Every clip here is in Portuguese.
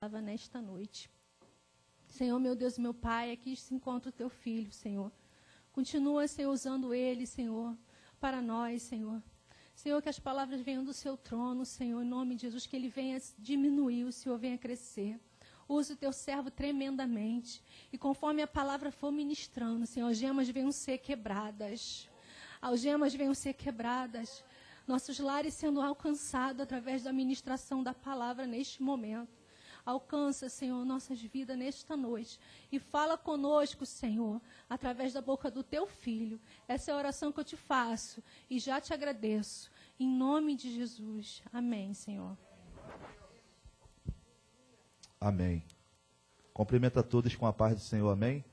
palavra nesta noite. Senhor, meu Deus e meu Pai, aqui se encontra o teu filho, Senhor. Continua, Senhor, usando ele, Senhor, para nós, Senhor. Senhor, que as palavras venham do seu trono, Senhor, em nome de Jesus, que ele venha diminuir, o Senhor venha crescer. Use o teu servo tremendamente. E conforme a palavra for ministrando, Senhor, algemas venham ser quebradas. Algemas venham ser quebradas. Nossos lares sendo alcançados através da ministração da palavra neste momento. Alcança, Senhor, nossas vidas nesta noite. E fala conosco, Senhor, através da boca do teu filho. Essa é a oração que eu te faço. E já te agradeço. Em nome de Jesus. Amém, Senhor. Amém. Cumprimenta todos com a paz do Senhor, amém?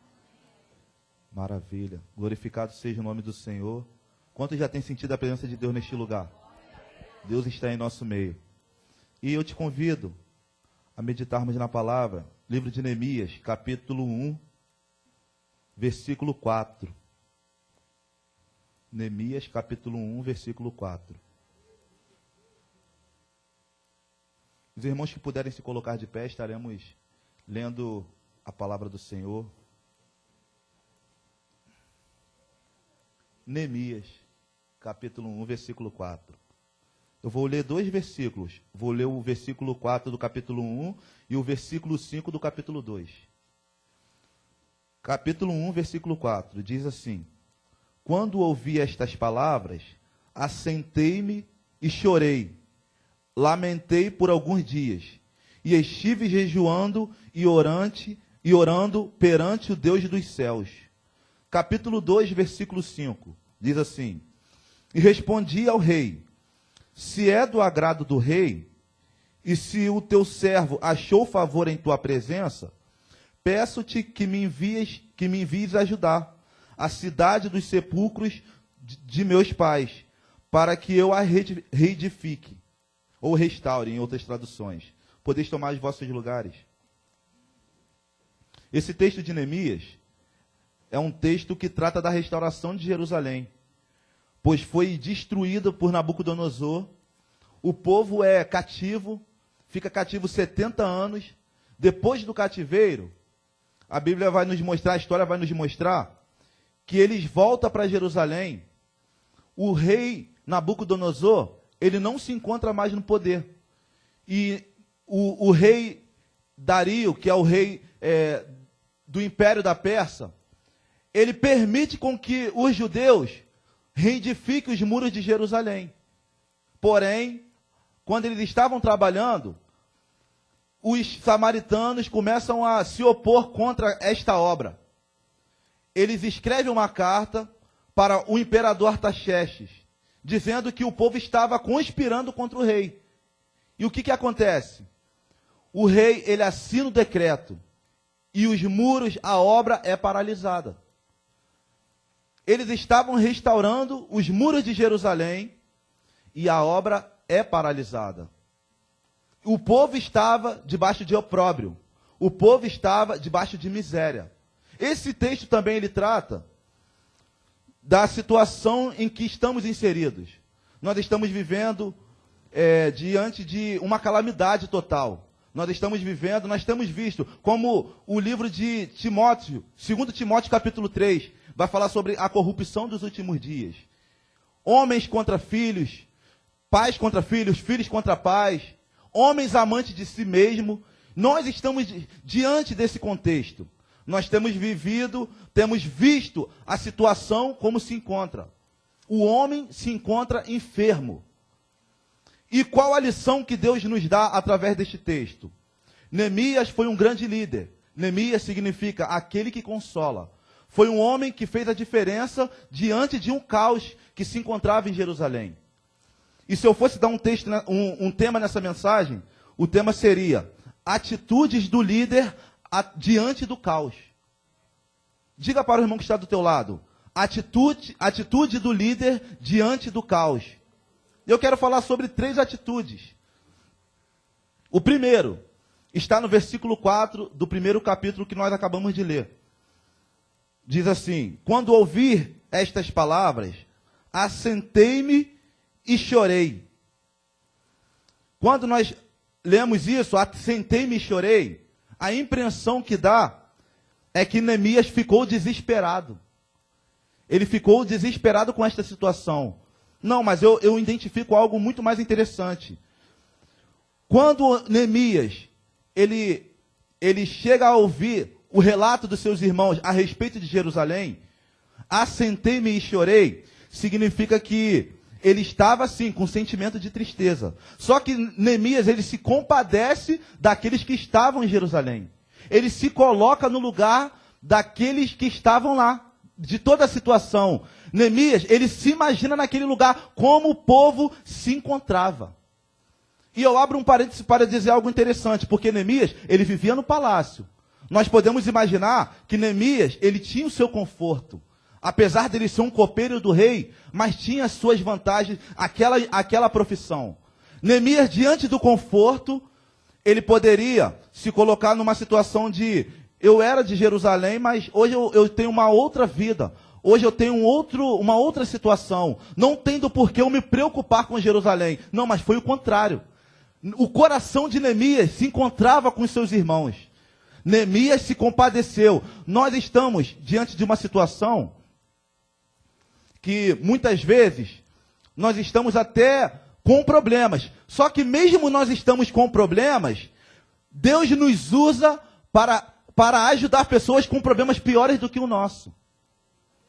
Maravilha. Glorificado seja o nome do Senhor. Quantos já têm sentido a presença de Deus neste lugar? Deus está em nosso meio. E eu te convido a meditarmos na palavra, livro de Neemias, capítulo 1, versículo 4. Neemias, capítulo 1, versículo 4. Os irmãos que puderem se colocar de pé, estaremos lendo a palavra do Senhor. Neemias, capítulo 1, versículo 4. Eu vou ler dois versículos. Vou ler o versículo 4 do capítulo 1 e o versículo 5 do capítulo 2. Capítulo 1, versículo 4, diz assim: Quando ouvi estas palavras, assentei-me e chorei. Lamentei por alguns dias, e estive jejuando e orando perante o Deus dos céus. Capítulo 2, versículo 5, diz assim: E respondi ao rei: Se é do agrado do rei, e se o teu servo achou favor em tua presença, peço-te que me envies ajudar a cidade dos sepulcros de meus pais, para que eu a reedifique. Ou restaure, em outras traduções. Podeis tomar os vossos lugares. Esse texto de Neemias é um texto que trata da restauração de Jerusalém, pois foi destruída por Nabucodonosor. O povo é cativo, fica cativo 70 anos. Depois do cativeiro, a Bíblia vai nos mostrar, a história vai nos mostrar, que eles voltam para Jerusalém. O rei Nabucodonosor, ele não se encontra mais no poder. E o rei Dario, que é o rei do Império da Pérsia, ele permite com que os judeus reedifiquem os muros de Jerusalém. Porém, quando eles estavam trabalhando, os samaritanos começam a se opor contra esta obra. Eles escrevem uma carta para o imperador Artaxerxes, dizendo que o povo estava conspirando contra o rei. E o que acontece? O rei, ele assina o decreto, e os muros, a obra é paralisada. Eles estavam restaurando os muros de Jerusalém, e a obra é paralisada. O povo estava debaixo de opróbrio. O povo estava debaixo de miséria. Esse texto também ele trata da situação em que estamos inseridos. Nós estamos vivendo diante de uma calamidade total. Nós temos visto como o livro de Timóteo, 2 Timóteo capítulo 3, vai falar sobre a corrupção dos últimos dias. Homens contra filhos, pais contra filhos, filhos contra pais, homens amantes de si mesmo. Nós estamos diante desse contexto. Nós temos visto a situação como se encontra. O homem se encontra enfermo. E qual a lição que Deus nos dá através deste texto? Neemias foi um grande líder. Neemias significa aquele que consola. Foi um homem que fez a diferença diante de um caos que se encontrava em Jerusalém. E se eu fosse dar um tema nessa mensagem, o tema seria atitudes do líder diante do caos. Diga para o irmão que está do teu lado, atitude do líder diante do caos. Eu quero falar sobre 3 atitudes. O primeiro está no versículo 4 do primeiro capítulo que nós acabamos de ler. Diz assim: Quando ouvir estas palavras, assentei-me e chorei. Quando nós lemos isso, assentei-me e chorei, a impressão que dá é que Neemias ficou desesperado. Ele ficou desesperado com esta situação. Não, mas eu identifico algo muito mais interessante. Quando Neemias, ele chega a ouvir o relato dos seus irmãos a respeito de Jerusalém, assentei-me e chorei, significa que ele estava assim, com sentimento de tristeza. Só que Neemias, ele se compadece daqueles que estavam em Jerusalém. Ele se coloca no lugar daqueles que estavam lá, de toda a situação. Neemias, ele se imagina naquele lugar, como o povo se encontrava. E eu abro um parênteses para dizer algo interessante, porque Neemias, ele vivia no palácio. Nós podemos imaginar que Neemias, ele tinha o seu conforto. Apesar dele ser um copeiro do rei, mas tinha as suas vantagens, aquela profissão. Neemias, diante do conforto, ele poderia se colocar numa situação de, eu era de Jerusalém, mas hoje eu tenho uma outra vida. Hoje eu tenho uma outra situação. Não tendo por que eu me preocupar com Jerusalém. Não, mas foi o contrário. O coração de Neemias se encontrava com os seus irmãos. Neemias se compadeceu. Nós estamos diante de uma situação que muitas vezes nós estamos até com problemas. Só que mesmo nós estamos com problemas, Deus nos usa para ajudar pessoas com problemas piores do que o nosso.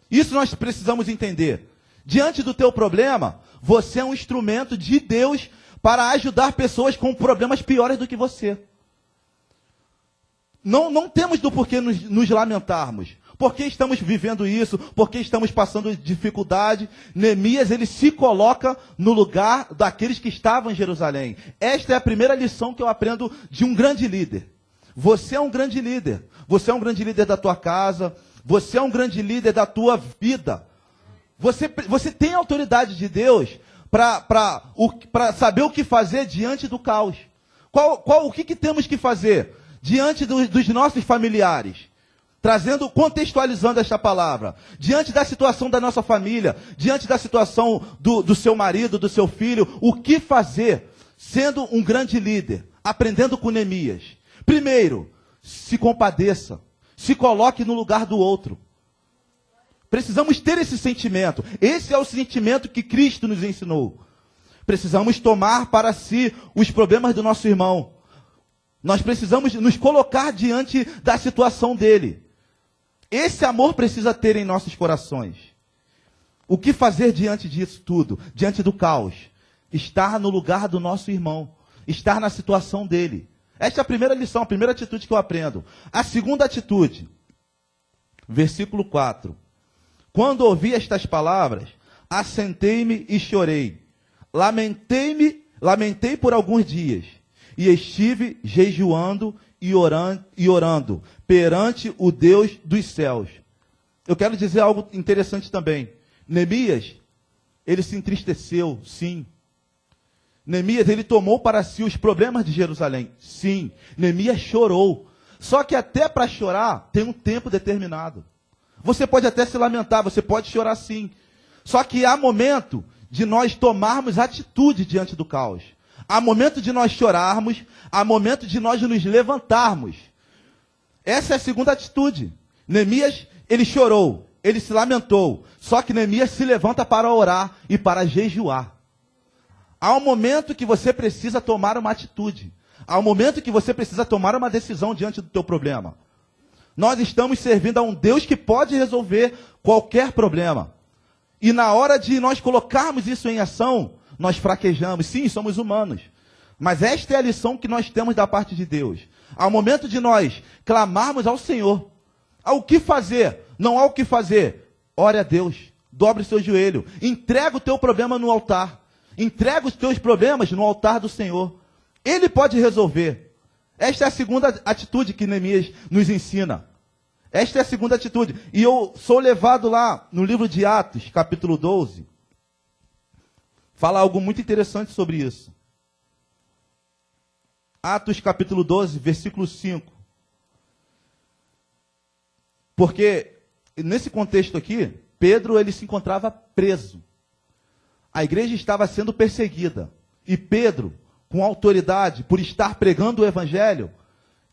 Isso nós precisamos entender. Diante do teu problema, você é um instrumento de Deus para ajudar pessoas com problemas piores do que você. Não temos do porquê nos lamentarmos. Porque estamos vivendo isso, porque estamos passando dificuldade. Neemias, ele se coloca no lugar daqueles que estavam em Jerusalém. Esta é a primeira lição que eu aprendo de um grande líder. Você é um grande líder. Você é um grande líder da tua casa. Você é um grande líder da tua vida. Você tem a autoridade de Deus para saber o que fazer diante do caos. O que temos que fazer diante dos nossos familiares? Contextualizando esta palavra, diante da situação da nossa família, diante da situação do seu marido, do seu filho, o que fazer sendo um grande líder, aprendendo com Neemias? Primeiro, se compadeça, se coloque no lugar do outro. Precisamos ter esse sentimento. Esse é o sentimento que Cristo nos ensinou. Precisamos tomar para si os problemas do nosso irmão. Nós precisamos nos colocar diante da situação dele. Esse amor precisa ter em nossos corações. O que fazer diante disso tudo? Diante do caos? Estar no lugar do nosso irmão. Estar na situação dele. Esta é a primeira lição, a primeira atitude que eu aprendo. A segunda atitude, versículo 4. Quando ouvi estas palavras, assentei-me e chorei. Lamentei por alguns dias. E estive jejuando e orando perante o Deus dos céus. Eu quero dizer algo interessante também. Neemias, ele se entristeceu, sim. Neemias, ele tomou para si os problemas de Jerusalém, sim. Neemias chorou. Só que até para chorar tem um tempo determinado. Você pode até se lamentar, você pode chorar sim. Só que há momento de nós tomarmos atitude diante do caos. Há momento de nós chorarmos, há momento de nós nos levantarmos. Essa é a segunda atitude. Neemias, ele chorou, ele se lamentou. Só que Neemias se levanta para orar e para jejuar. Há um momento que você precisa tomar uma atitude. Há um momento que você precisa tomar uma decisão diante do teu problema. Nós estamos servindo a um Deus que pode resolver qualquer problema. E na hora de nós colocarmos isso em ação, nós fraquejamos. Sim, somos humanos. Mas esta é a lição que nós temos da parte de Deus. Ao momento de nós clamarmos ao Senhor. Ao que fazer? Não há o que fazer. Ore a Deus. Dobre o seu joelho. Entrega o teu problema no altar. Entrega os teus problemas no altar do Senhor. Ele pode resolver. Esta é a segunda atitude que Neemias nos ensina. Esta é a segunda atitude. E eu sou levado lá no livro de Atos, capítulo 12. Fala algo muito interessante sobre isso. Atos capítulo 12, versículo 5. Porque nesse contexto aqui, Pedro ele se encontrava preso. A igreja estava sendo perseguida. E Pedro, com autoridade, por estar pregando o evangelho,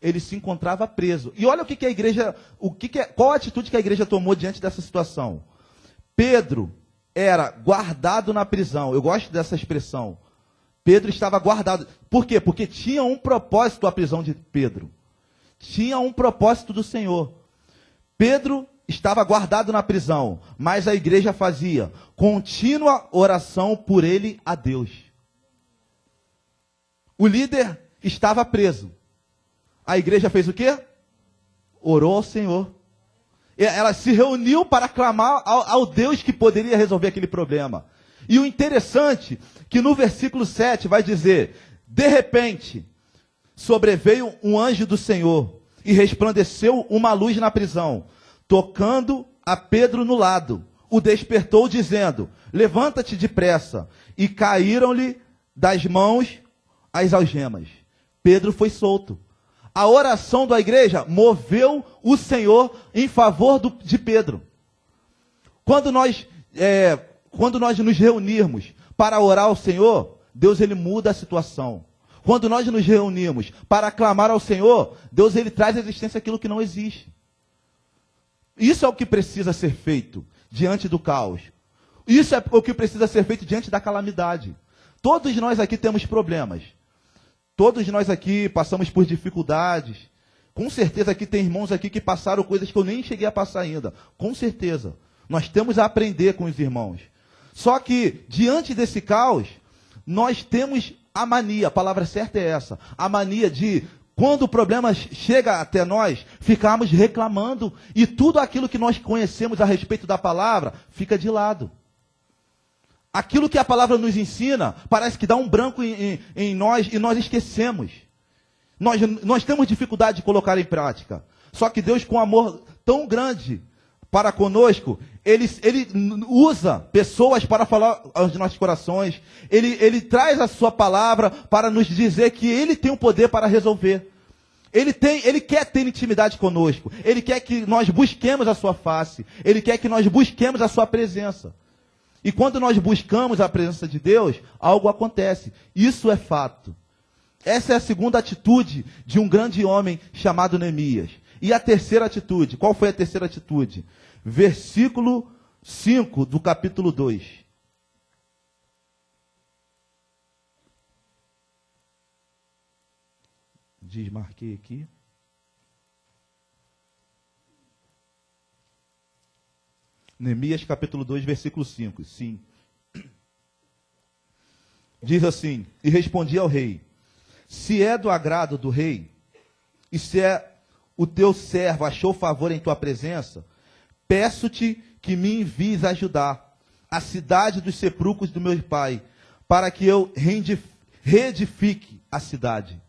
ele se encontrava preso. E olha o que a igreja, qual a atitude que a igreja tomou diante dessa situação. Pedro era guardado na prisão. Eu gosto dessa expressão. Pedro estava guardado. Por quê? Porque tinha um propósito a prisão de Pedro. Tinha um propósito do Senhor. Pedro estava guardado na prisão, mas a igreja fazia contínua oração por ele a Deus. O líder estava preso. A igreja fez o quê? Orou ao Senhor. Ela se reuniu para clamar ao Deus que poderia resolver aquele problema. E o interessante, que no versículo 7 vai dizer, de repente, sobreveio um anjo do Senhor, e resplandeceu uma luz na prisão, tocando a Pedro no lado, o despertou dizendo, levanta-te depressa, e caíram-lhe das mãos as algemas. Pedro foi solto. A oração da igreja moveu o Senhor em favor de Pedro. Quando nós nos reunirmos para orar ao Senhor, Deus ele muda a situação. Quando nós nos reunimos para clamar ao Senhor, Deus ele traz à existência aquilo que não existe. Isso é o que precisa ser feito diante do caos. Isso é o que precisa ser feito diante da calamidade. Todos nós aqui temos problemas. Todos nós aqui passamos por dificuldades. Com certeza aqui tem irmãos aqui que passaram coisas que eu nem cheguei a passar ainda. Com certeza. Nós temos a aprender com os irmãos. Só que, diante desse caos, nós temos a mania, a palavra certa é essa, a mania de, quando o problema chega até nós, ficarmos reclamando e tudo aquilo que nós conhecemos a respeito da palavra fica de lado. Aquilo que a palavra nos ensina, parece que dá um branco em nós e nós esquecemos. Nós temos dificuldade de colocar em prática. Só que Deus, com amor tão grande para conosco, Ele usa pessoas para falar aos nossos corações. Ele traz a sua palavra para nos dizer que Ele tem o poder para resolver. Ele quer ter intimidade conosco. Ele quer que nós busquemos a sua face. Ele quer que nós busquemos a sua presença. E quando nós buscamos a presença de Deus, algo acontece. Isso é fato. Essa é a segunda atitude de um grande homem chamado Neemias. E a terceira atitude, qual foi a terceira atitude? Versículo 5 do capítulo 2. Desmarquei aqui. Neemias capítulo 2, versículo 5. Sim. Diz assim, e respondi ao rei, se é do agrado do rei, e se o teu servo achou favor em tua presença, peço-te que me envies ajudar a cidade dos sepulcros do meu pai, para que eu reedifique a cidade.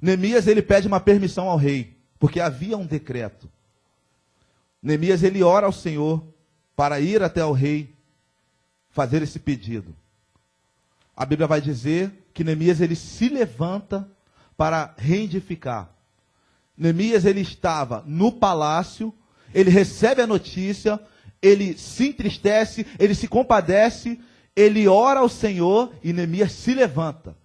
Neemias, ele pede uma permissão ao rei, porque havia um decreto. Neemias, ele ora ao Senhor para ir até o rei fazer esse pedido. A Bíblia vai dizer que Neemias, ele se levanta para reedificar. Neemias, ele estava no palácio, ele recebe a notícia, ele se entristece, ele se compadece, ele ora ao Senhor e Neemias se levanta.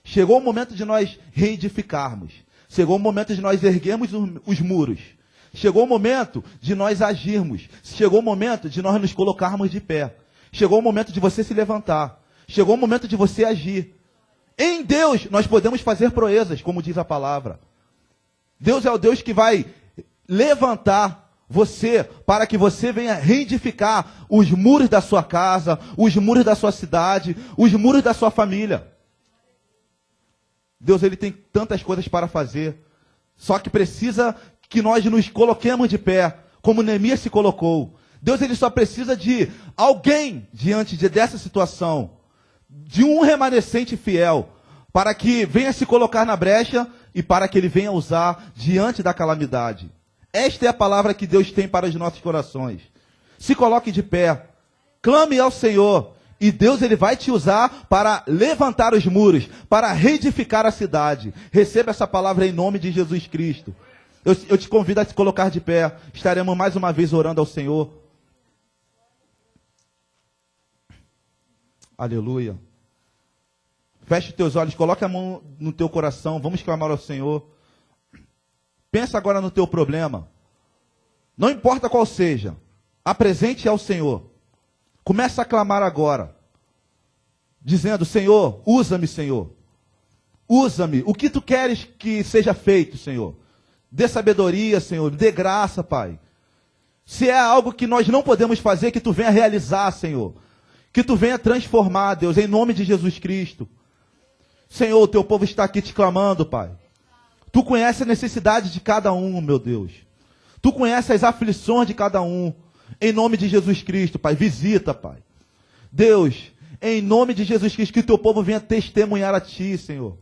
Chegou o momento de nós reedificarmos. Chegou o momento de nós erguermos os muros. Chegou o momento de nós agirmos. Chegou o momento de nós nos colocarmos de pé. Chegou o momento de você se levantar. Chegou o momento de você agir. Em Deus nós podemos fazer proezas, como diz a palavra. Deus é o Deus que vai levantar você para que você venha reedificar os muros da sua casa, os muros da sua cidade, os muros da sua família. Deus, ele tem tantas coisas para fazer. Só que precisa que nós nos coloquemos de pé, como Neemias se colocou. Deus, ele só precisa de alguém diante dessa situação, de um remanescente fiel, para que venha se colocar na brecha e para que ele venha usar diante da calamidade. Esta é a palavra que Deus tem para os nossos corações. Se coloque de pé, clame ao Senhor, e Deus, ele vai te usar para levantar os muros, para reedificar a cidade. Receba essa palavra em nome de Jesus Cristo. Eu te convido a se colocar de pé. Estaremos mais uma vez orando ao Senhor. Aleluia. Feche os teus olhos, coloque a mão no teu coração, vamos clamar ao Senhor. Pensa agora no teu problema. Não importa qual seja, apresente ao Senhor. Começa a clamar agora, dizendo: Senhor, usa-me, Senhor. Usa-me. O que tu queres que seja feito, Senhor? Dê sabedoria, Senhor. Dê graça, Pai. Se é algo que nós não podemos fazer, que tu venha realizar, Senhor. Que tu venha transformar, Deus, em nome de Jesus Cristo. Senhor, o teu povo está aqui te clamando, Pai. Tu conheces a necessidade de cada um, meu Deus. Tu conheces as aflições de cada um. Em nome de Jesus Cristo, Pai, visita, Pai. Deus, em nome de Jesus Cristo, que o teu povo venha testemunhar a Ti, Senhor.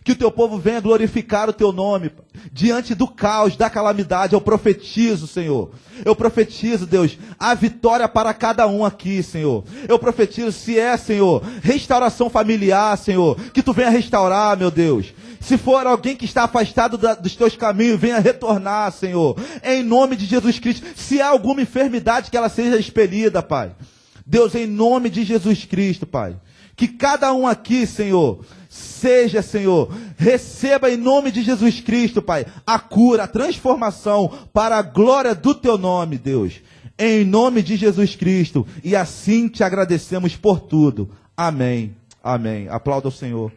Que o teu povo venha glorificar o teu nome, Pai. Diante do caos, da calamidade, eu profetizo, Senhor. Eu profetizo, Deus, a vitória para cada um aqui, Senhor. Eu profetizo, se é, Senhor, restauração familiar, Senhor, que tu venha restaurar, meu Deus. Se for alguém que está afastado dos teus caminhos, venha retornar, Senhor. Em nome de Jesus Cristo. Se há alguma enfermidade, que ela seja expelida, Pai. Deus, em nome de Jesus Cristo, Pai. Que cada um aqui, Senhor, seja, Senhor, receba em nome de Jesus Cristo, Pai, a cura, a transformação para a glória do teu nome, Deus. Em nome de Jesus Cristo. E assim te agradecemos por tudo. Amém. Amém. Aplauda o Senhor.